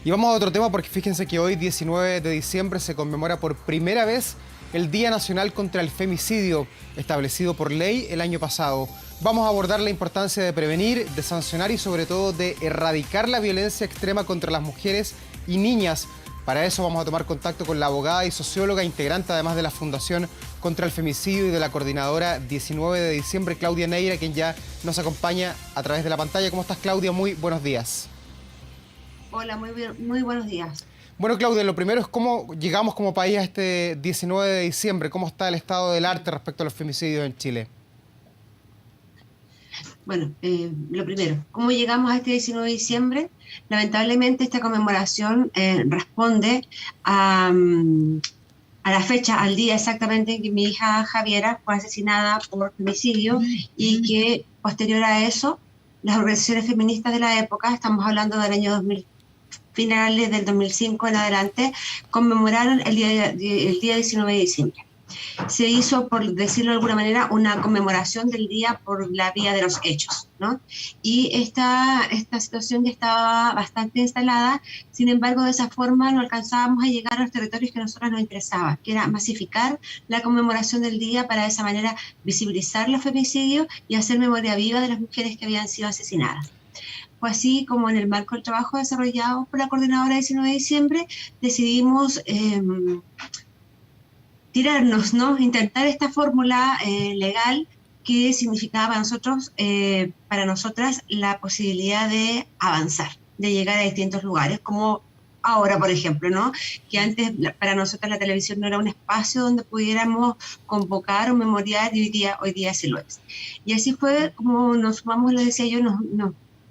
Y vamos a otro tema porque fíjense que hoy, 19 de diciembre, se conmemora por primera vez el Día Nacional contra el Femicidio, establecido por ley el año pasado. Vamos a abordar la importancia de prevenir, de sancionar y sobre todo de erradicar la violencia extrema contra las mujeres y niñas. Para eso vamos a tomar contacto con la abogada y socióloga, integrante además de la Fundación contra el Femicidio y de la coordinadora 19 de diciembre, Claudia Neira, quien ya nos acompaña a través de la pantalla. ¿Cómo estás, Claudia? Muy buenos días. Hola, muy buenos días. Bueno, Claudia, lo primero es cómo llegamos como país a este 19 de diciembre. ¿Cómo está el estado del arte respecto a los femicidios en Chile? Bueno, lo primero, ¿cómo llegamos a este 19 de diciembre? Lamentablemente esta conmemoración responde a la fecha, al día exactamente en que mi hija Javiera fue asesinada por femicidio y que posterior a eso, las organizaciones feministas de la época, estamos hablando del año 2000, finales del 2005 en adelante, conmemoraron el día 19 de diciembre. Se hizo, por decirlo de alguna manera, una conmemoración del día por la vía de los hechos, ¿no? Y esta situación ya estaba bastante instalada, sin embargo, de esa forma no alcanzábamos a llegar a los territorios que a nosotros nos interesaban, que era masificar la conmemoración del día para de esa manera visibilizar los femicidios y hacer memoria viva de las mujeres que habían sido asesinadas. Fue así como en el marco del trabajo desarrollado por la coordinadora 19 de diciembre decidimos tirarnos, ¿no? Intentar esta fórmula legal que significaba para nosotras la posibilidad de avanzar, de llegar a distintos lugares, como ahora, por ejemplo, ¿no? Que antes para nosotras la televisión no era un espacio donde pudiéramos convocar o memoriar, y hoy día sí lo es. Y así fue como nos sumamos, les decía yo,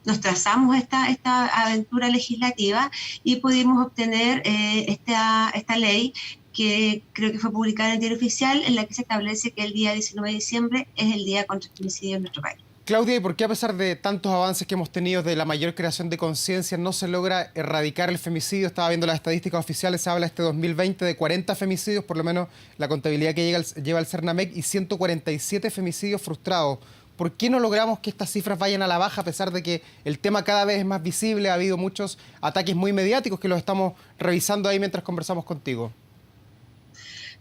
nos trazamos esta aventura legislativa y pudimos obtener esta ley que creo que fue publicada en el Diario Oficial, en la que se establece que el día 19 de diciembre es el día contra el femicidio en nuestro país. Claudia, ¿y por qué a pesar de tantos avances que hemos tenido de la mayor creación de conciencia no se logra erradicar el femicidio? Estaba viendo las estadísticas oficiales, se habla este 2020 de 40 femicidios, por lo menos la contabilidad que lleva el CERNAMEC, y 147 femicidios frustrados. ¿Por qué no logramos que estas cifras vayan a la baja a pesar de que el tema cada vez es más visible? Ha habido muchos ataques muy mediáticos que los estamos revisando ahí mientras conversamos contigo.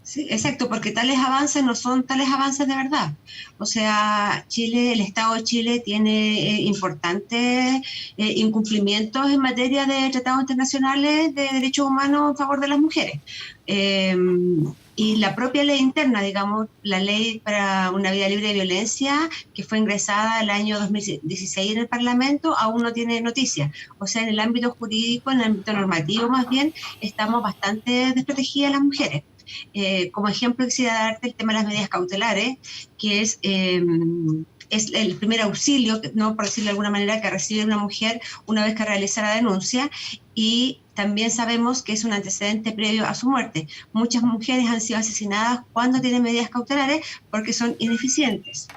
Sí, exacto, porque tales avances no son tales avances de verdad. O sea, el Estado de Chile tiene importantes incumplimientos en materia de tratados internacionales de derechos humanos en favor de las mujeres. Y la propia ley interna, digamos, la ley para una vida libre de violencia, que fue ingresada el año 2016 en el Parlamento, aún no tiene noticia. O sea, en el ámbito jurídico, en el ámbito normativo más bien, estamos bastante desprotegidas las mujeres. Como ejemplo quisiera darte el tema de las medidas cautelares, que es el primer auxilio, ¿no? Por decirlo de alguna manera, que recibe una mujer una vez que realiza la denuncia, y también sabemos que es un antecedente previo a su muerte. Muchas mujeres han sido asesinadas cuando tienen medidas cautelares porque son ineficientes.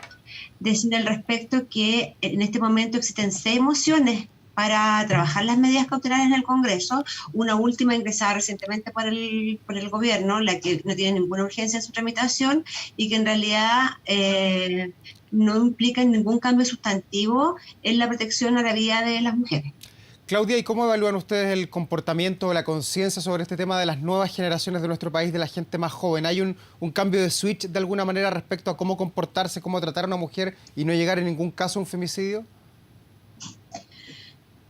Decir al respecto que en este momento existen 6 mociones para trabajar las medidas cautelares en el Congreso, una última ingresada recientemente por el gobierno, la que no tiene ninguna urgencia en su tramitación y que en realidad no implica ningún cambio sustantivo en la protección a la vida de las mujeres. Claudia, ¿y cómo evalúan ustedes el comportamiento o la conciencia sobre este tema de las nuevas generaciones de nuestro país, de la gente más joven? ¿Hay un cambio de switch de alguna manera respecto a cómo comportarse, cómo tratar a una mujer y no llegar en ningún caso a un femicidio?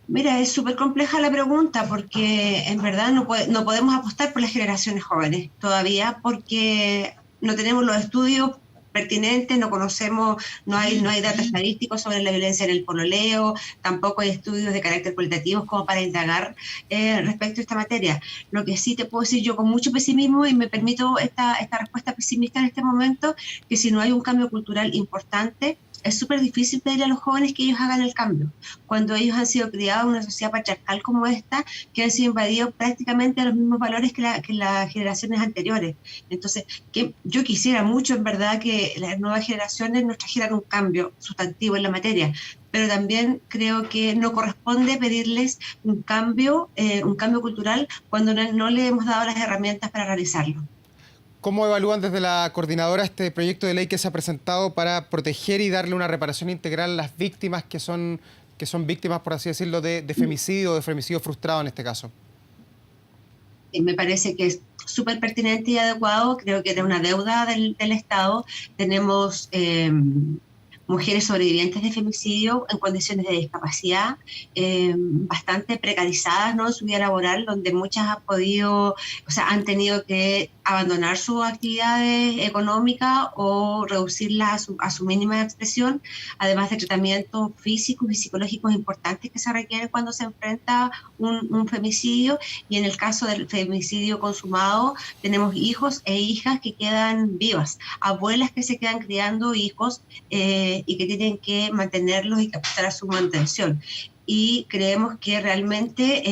Mira, es súper compleja la pregunta porque en verdad no podemos apostar por las generaciones jóvenes todavía porque no tenemos los estudios pertinentes, no conocemos, no hay datos estadísticos sobre la violencia en el pololeo, tampoco hay estudios de carácter cualitativo como para indagar respecto a esta materia. Lo que sí te puedo decir yo con mucho pesimismo, y me permito esta respuesta pesimista en este momento, que si no hay un cambio cultural importante, es súper difícil pedirle a los jóvenes que ellos hagan el cambio, cuando ellos han sido criados en una sociedad patriarcal como esta, que han sido invadidos prácticamente a los mismos valores que las generaciones anteriores. Entonces, que yo quisiera mucho, en verdad, que las nuevas generaciones nos trajeran un cambio sustantivo en la materia, pero también creo que no corresponde pedirles un cambio cultural cuando no le hemos dado las herramientas para realizarlo. ¿Cómo evalúan desde la coordinadora este proyecto de ley que se ha presentado para proteger y darle una reparación integral a las víctimas que son víctimas, por así decirlo, de femicidio o de femicidio frustrado en este caso? me parece que es súper pertinente y adecuado. Creo que era una deuda del Estado. Tenemos mujeres sobrevivientes de femicidio en condiciones de discapacidad, bastante precarizadas, ¿no?, en su vida laboral, donde muchas han tenido que abandonar sus actividades económicas o reducirlas a su mínima expresión, además de tratamientos físicos y psicológicos importantes que se requieren cuando se enfrenta un femicidio. Y en el caso del femicidio consumado, tenemos hijos e hijas que quedan vivas, abuelas que se quedan criando hijos y que tienen que mantenerlos y que apostar a su mantención. Y creemos que realmente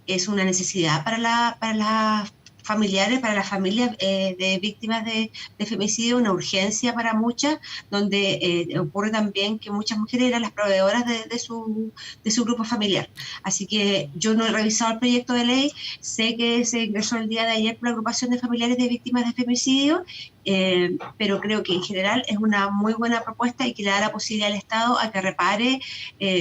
es una necesidad para las familiares, para las familias de víctimas de femicidio, una urgencia para muchas, donde ocurre también que muchas mujeres eran las proveedoras de su grupo familiar. Así que yo no he revisado el proyecto de ley, sé que se ingresó el día de ayer por la agrupación de familiares de víctimas de femicidio, pero creo que en general es una muy buena propuesta y que le da la posibilidad al Estado a que repare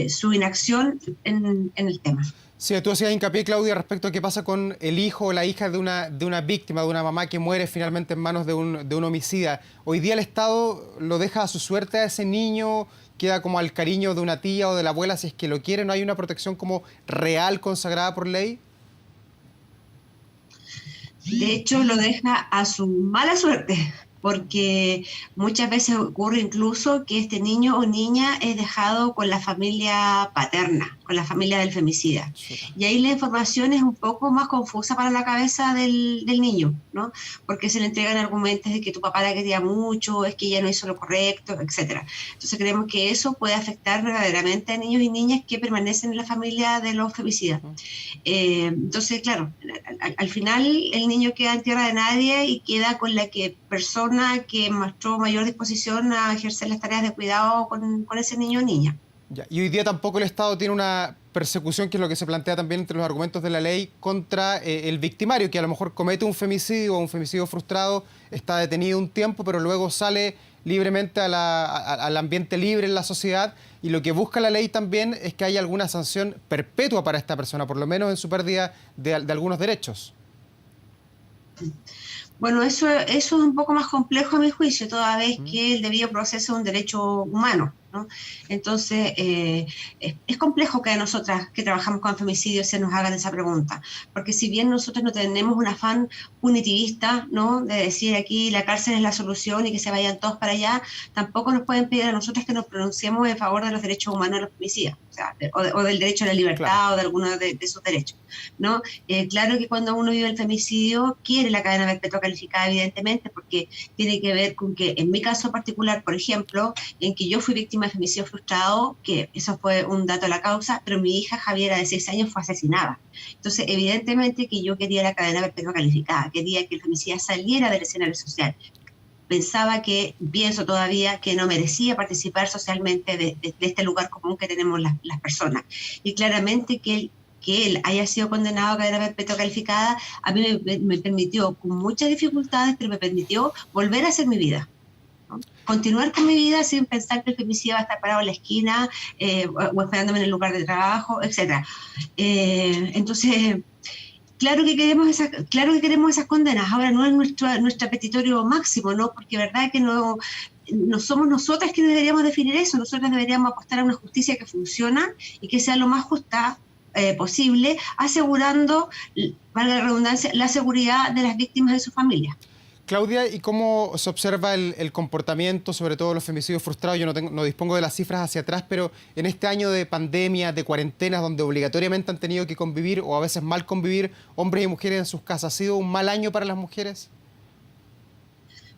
su inacción en el tema. Sí, tú hacías hincapié, Claudia, respecto a qué pasa con el hijo o la hija de una víctima, de una mamá que muere finalmente en manos de un homicida. Hoy día el Estado lo deja a su suerte a ese niño, queda como al cariño de una tía o de la abuela si es que lo quiere. ¿No hay una protección como real consagrada por ley? De hecho, lo deja a su mala suerte, porque muchas veces ocurre incluso que este niño o niña es dejado con la familia paterna, con la familia del femicida. Y ahí la información es un poco más confusa para la cabeza del niño, ¿no? Porque se le entregan argumentos de que tu papá la quería mucho, es que ella no hizo lo correcto, etc. Entonces creemos que eso puede afectar verdaderamente a niños y niñas que permanecen en la familia de los femicidas. Entonces, claro, al final el niño queda en tierra de nadie y queda con la persona que mostró mayor disposición a ejercer las tareas de cuidado con ese niño o niña. Ya. Y hoy día tampoco el Estado tiene una persecución, que es lo que se plantea también entre los argumentos de la ley, contra el victimario, que a lo mejor comete un femicidio o un femicidio frustrado, está detenido un tiempo, pero luego sale libremente al ambiente libre en la sociedad, y lo que busca la ley también es que haya alguna sanción perpetua para esta persona, por lo menos en su pérdida de algunos derechos. Bueno, eso es un poco más complejo a mi juicio, toda vez que el debido proceso es un derecho humano, ¿no? Entonces, es complejo que a nosotras que trabajamos con femicidios se nos hagan esa pregunta, porque si bien nosotros no tenemos un afán punitivista, ¿no?, de decir aquí la cárcel es la solución y que se vayan todos para allá, tampoco nos pueden pedir a nosotras que nos pronunciemos en favor de los derechos humanos de los femicidas, o del derecho a la libertad, claro, o de alguno de sus derechos, ¿no? Claro que cuando uno vive el femicidio quiere la cadena perpetua calificada, evidentemente, porque tiene que ver con que, en mi caso particular, por ejemplo, en que yo fui víctima de femicidio frustrado, que eso fue un dato de la causa, pero mi hija Javiera de 6 años fue asesinada. Entonces, evidentemente que yo quería la cadena perpetua calificada, quería que el femicida saliera del escenario social. Pienso todavía que no merecía participar socialmente de este lugar común que tenemos las personas. Y claramente que él haya sido condenado a cadena perpetua calificada, a mí me permitió, con muchas dificultades, pero me permitió volver a hacer mi vida, ¿no? Continuar con mi vida sin pensar que el femicida va a estar parado en la esquina o esperándome en el lugar de trabajo, etc. Entonces, claro que queremos esas condenas. Ahora no es nuestro petitorio máximo, ¿no? Porque verdad que no somos nosotras quienes deberíamos definir eso. Nosotras deberíamos apostar a una justicia que funciona y que sea lo más justa posible, asegurando, valga la redundancia, la seguridad de las víctimas y sus familias. Claudia, ¿y cómo se observa el comportamiento, sobre todo los femicidios frustrados? Yo no dispongo de las cifras hacia atrás, pero en este año de pandemia, de cuarentenas, donde obligatoriamente han tenido que convivir, o a veces mal convivir, hombres y mujeres en sus casas, ¿ha sido un mal año para las mujeres?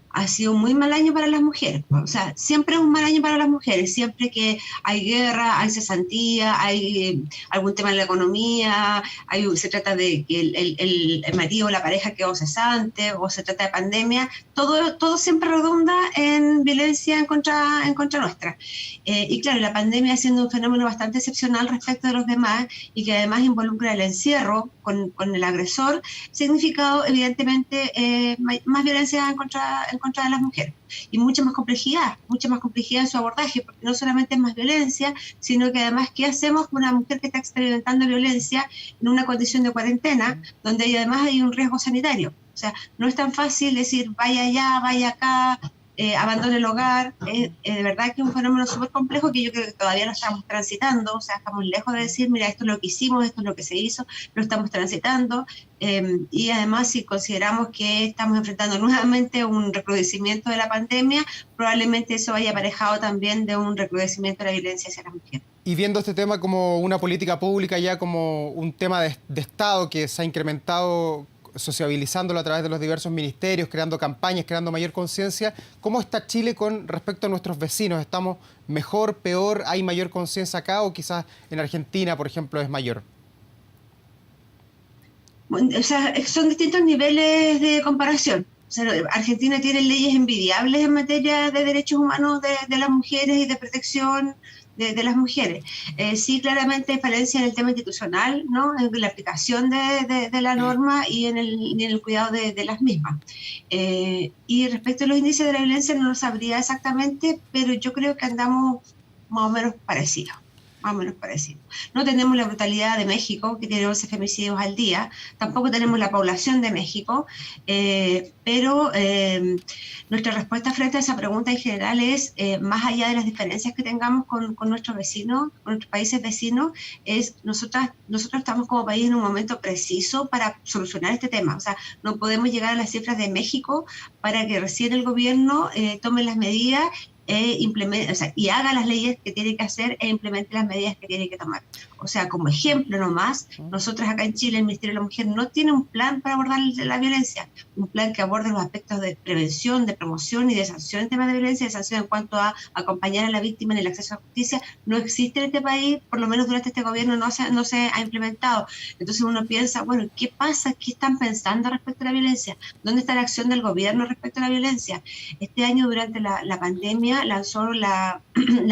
Ha sido un muy mal año para las mujeres. O sea, siempre es un mal año para las mujeres. Siempre que hay guerra, hay cesantía, hay algún tema en la economía, se trata de que el marido o la pareja quedó cesante, o se trata de pandemia, todo siempre redunda en violencia en contra nuestra. Y claro, la pandemia siendo un fenómeno bastante excepcional respecto de los demás, y que además involucra el encierro con el agresor, significado evidentemente más violencia en contra contra las mujeres. Y mucha más complejidad en su abordaje, porque no solamente es más violencia, sino que además, ¿qué hacemos con una mujer que está experimentando violencia en una condición de cuarentena, donde además hay un riesgo sanitario? O sea, no es tan fácil decir, vaya allá, vaya acá, abandone el hogar. De verdad que es un fenómeno súper complejo que yo creo que todavía lo estamos transitando. O sea, estamos lejos de decir, mira, esto es lo que hicimos, esto es lo que se hizo, lo estamos transitando. Y además, si consideramos que estamos enfrentando nuevamente un recrudecimiento de la pandemia, probablemente eso vaya aparejado también de un recrudecimiento de la violencia hacia las mujeres. Y viendo este tema como una política pública, ya como un tema de Estado que se ha incrementado, sociabilizándolo a través de los diversos ministerios, creando campañas, creando mayor conciencia, ¿cómo está Chile con respecto a nuestros vecinos? ¿Estamos mejor, peor? ¿Hay mayor conciencia acá o quizás en Argentina, por ejemplo, es mayor? O sea, son distintos niveles de comparación. O sea, Argentina tiene leyes envidiables en materia de derechos humanos de las mujeres y de protección de las mujeres. Sí, claramente hay falencia en el tema institucional, ¿no? En la aplicación de la norma y en el cuidado de las mismas. Y respecto a los índices de la violencia no lo sabría exactamente, pero yo creo que andamos más o menos parecidos. No tenemos la brutalidad de México, que tiene 11 femicidios al día, tampoco tenemos la población de México, pero nuestra respuesta frente a esa pregunta en general es, más allá de las diferencias que tengamos con nuestros vecinos, con nuestros países vecinos, es nosotros estamos como país en un momento preciso para solucionar este tema. O sea, no podemos llegar a las cifras de México para que recién el gobierno tome las medidas implemente, o sea, y haga las leyes que tiene que hacer e implemente las medidas que tiene que tomar. O sea, como ejemplo nomás, nosotros acá en Chile, el Ministerio de la Mujer no tiene un plan para abordar la violencia, un plan que aborde los aspectos de prevención, de promoción y de sanción en temas de violencia, de sanción en cuanto a acompañar a la víctima en el acceso a la justicia, no existe en este país, por lo menos durante este gobierno no se ha implementado. Entonces uno piensa, bueno, ¿qué pasa? ¿Qué están pensando respecto a la violencia? ¿Dónde está la acción del gobierno respecto a la violencia? Este año, durante la pandemia, lanzó la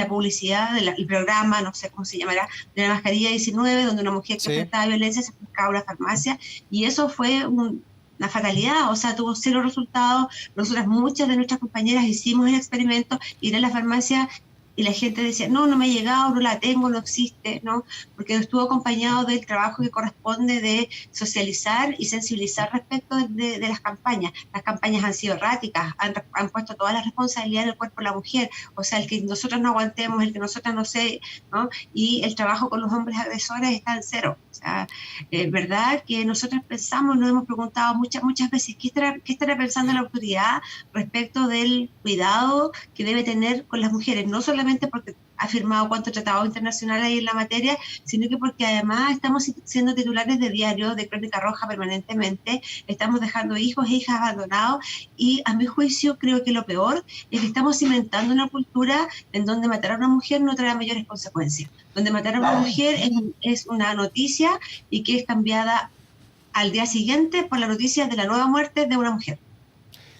publicidad del programa, no sé cómo se llamará, de la mascarilla 19, donde una mujer que enfrentaba violencia se acercaba a una farmacia, y eso fue una fatalidad. O sea, tuvo cero resultados. Nosotras, muchas de nuestras compañeras, hicimos el experimento, ir a la farmacia y la gente decía, no me ha llegado, no la tengo, no existe, ¿no? Porque estuvo acompañado del trabajo que corresponde de socializar y sensibilizar respecto de las campañas. Las campañas han sido erráticas, han puesto toda la responsabilidad en el cuerpo de la mujer. O sea, el que nosotros no aguantemos, el que nosotras no sé, ¿no? Y el trabajo con los hombres agresores está en cero. O sea, verdad que nosotros pensamos, nos hemos preguntado muchas veces, ¿qué estará pensando la autoridad respecto del cuidado que debe tener con las mujeres? No solamente porque ha firmado cuántos tratados internacionales hay en la materia, sino que porque además estamos siendo titulares de diario, de Crónica Roja permanentemente, estamos dejando hijos e hijas abandonados, y a mi juicio creo que lo peor es que estamos cimentando una cultura en donde matar a una mujer no trae mayores consecuencias, donde matar a una mujer es una noticia y que es cambiada al día siguiente por la noticia de la nueva muerte de una mujer.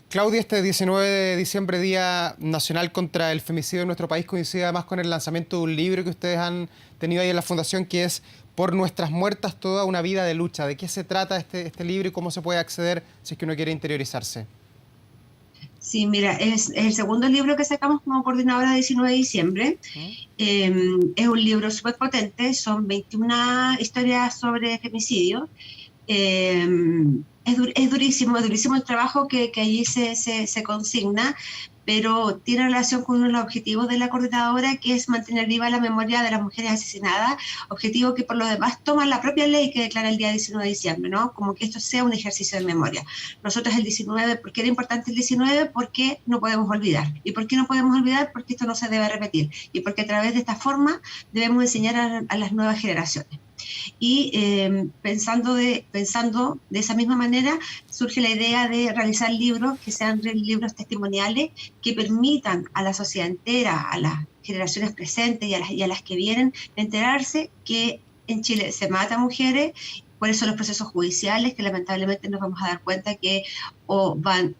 Claudia, este 19 de diciembre, Día Nacional contra el Femicidio en nuestro país, coincide además con el lanzamiento de un libro que ustedes han tenido ahí en la Fundación, que es Por nuestras muertas, toda una vida de lucha. ¿De qué se trata este libro y cómo se puede acceder si es que uno quiere interiorizarse? Sí, mira, es el segundo libro que sacamos como coordinadora de 19 de diciembre. Es un libro súper potente, son 21 historias sobre femicidio. Es durísimo el trabajo que allí se consigna, pero tiene relación con uno de los objetivos de la coordinadora, que es mantener viva la memoria de las mujeres asesinadas, objetivo que por lo demás toma la propia ley que declara el día 19 de diciembre, ¿no? Como que esto sea un ejercicio de memoria. Nosotros el 19, ¿por qué era importante el 19? Porque no podemos olvidar. ¿Y por qué no podemos olvidar? Porque esto no se debe repetir. Y porque a través de esta forma debemos enseñar a las nuevas generaciones. Y pensando de esa misma manera, surge la idea de realizar libros que sean libros testimoniales que permitan a la sociedad entera, a las generaciones presentes y a las que vienen, enterarse que en Chile se mata a mujeres, cuáles son los procesos judiciales, que lamentablemente nos vamos a dar cuenta que o van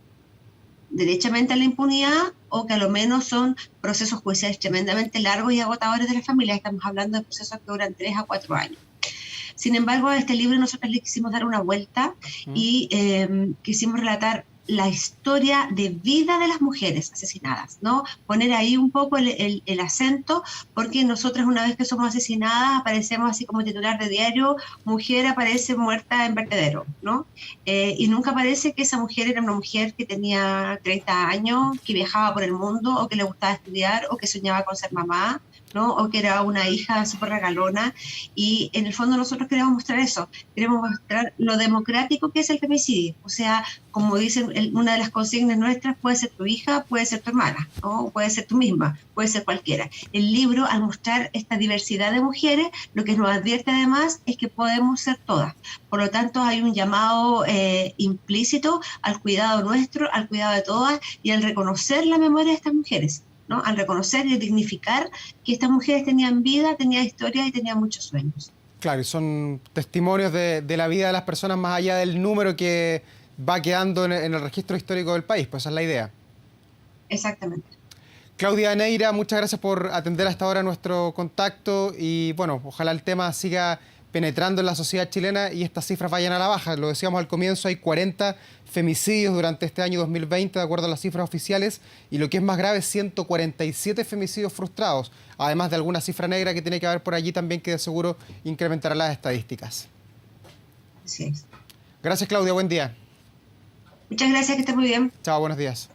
derechamente a la impunidad, o que a lo menos son procesos judiciales tremendamente largos y agotadores de las familias. Estamos hablando de procesos que duran 3 a 4 años. Sin embargo, a este libro nosotros le quisimos dar una vuelta y quisimos relatar la historia de vida de las mujeres asesinadas, ¿no? Poner ahí un poco el acento, porque nosotras una vez que somos asesinadas aparecemos así como titular de diario, mujer aparece muerta en vertedero, ¿no? Y nunca parece que esa mujer era una mujer que tenía 30 años, que viajaba por el mundo, o que le gustaba estudiar, o que soñaba con ser mamá, ¿no? O que era una hija súper regalona. Y en el fondo nosotros queremos mostrar eso, queremos mostrar lo democrático que es el femicidio. O sea, como dicen, una de las consignas nuestras, puede ser tu hija, puede ser tu hermana, ¿no? Puede ser tú misma, puede ser cualquiera. El libro, al mostrar esta diversidad de mujeres, lo que nos advierte además es que podemos ser todas. Por lo tanto, hay un llamado implícito al cuidado nuestro, al cuidado de todas y al reconocer la memoria de estas mujeres, ¿no? Al reconocer y dignificar que estas mujeres tenían vida, tenían historia y tenían muchos sueños. Claro, y son testimonios de la vida de las personas más allá del número que va quedando en el registro histórico del país, pues esa es la idea. Exactamente. Claudia Neira, muchas gracias por atender hasta ahora nuestro contacto y bueno, ojalá el tema siga penetrando en la sociedad chilena y estas cifras vayan a la baja. Lo decíamos al comienzo, hay 40 femicidios durante este año 2020, de acuerdo a las cifras oficiales, y lo que es más grave, 147 femicidios frustrados, además de alguna cifra negra que tiene que haber por allí también, que de seguro incrementará las estadísticas. Así es. Gracias, Claudia, buen día. Muchas gracias, que estés muy bien. Chao, buenos días.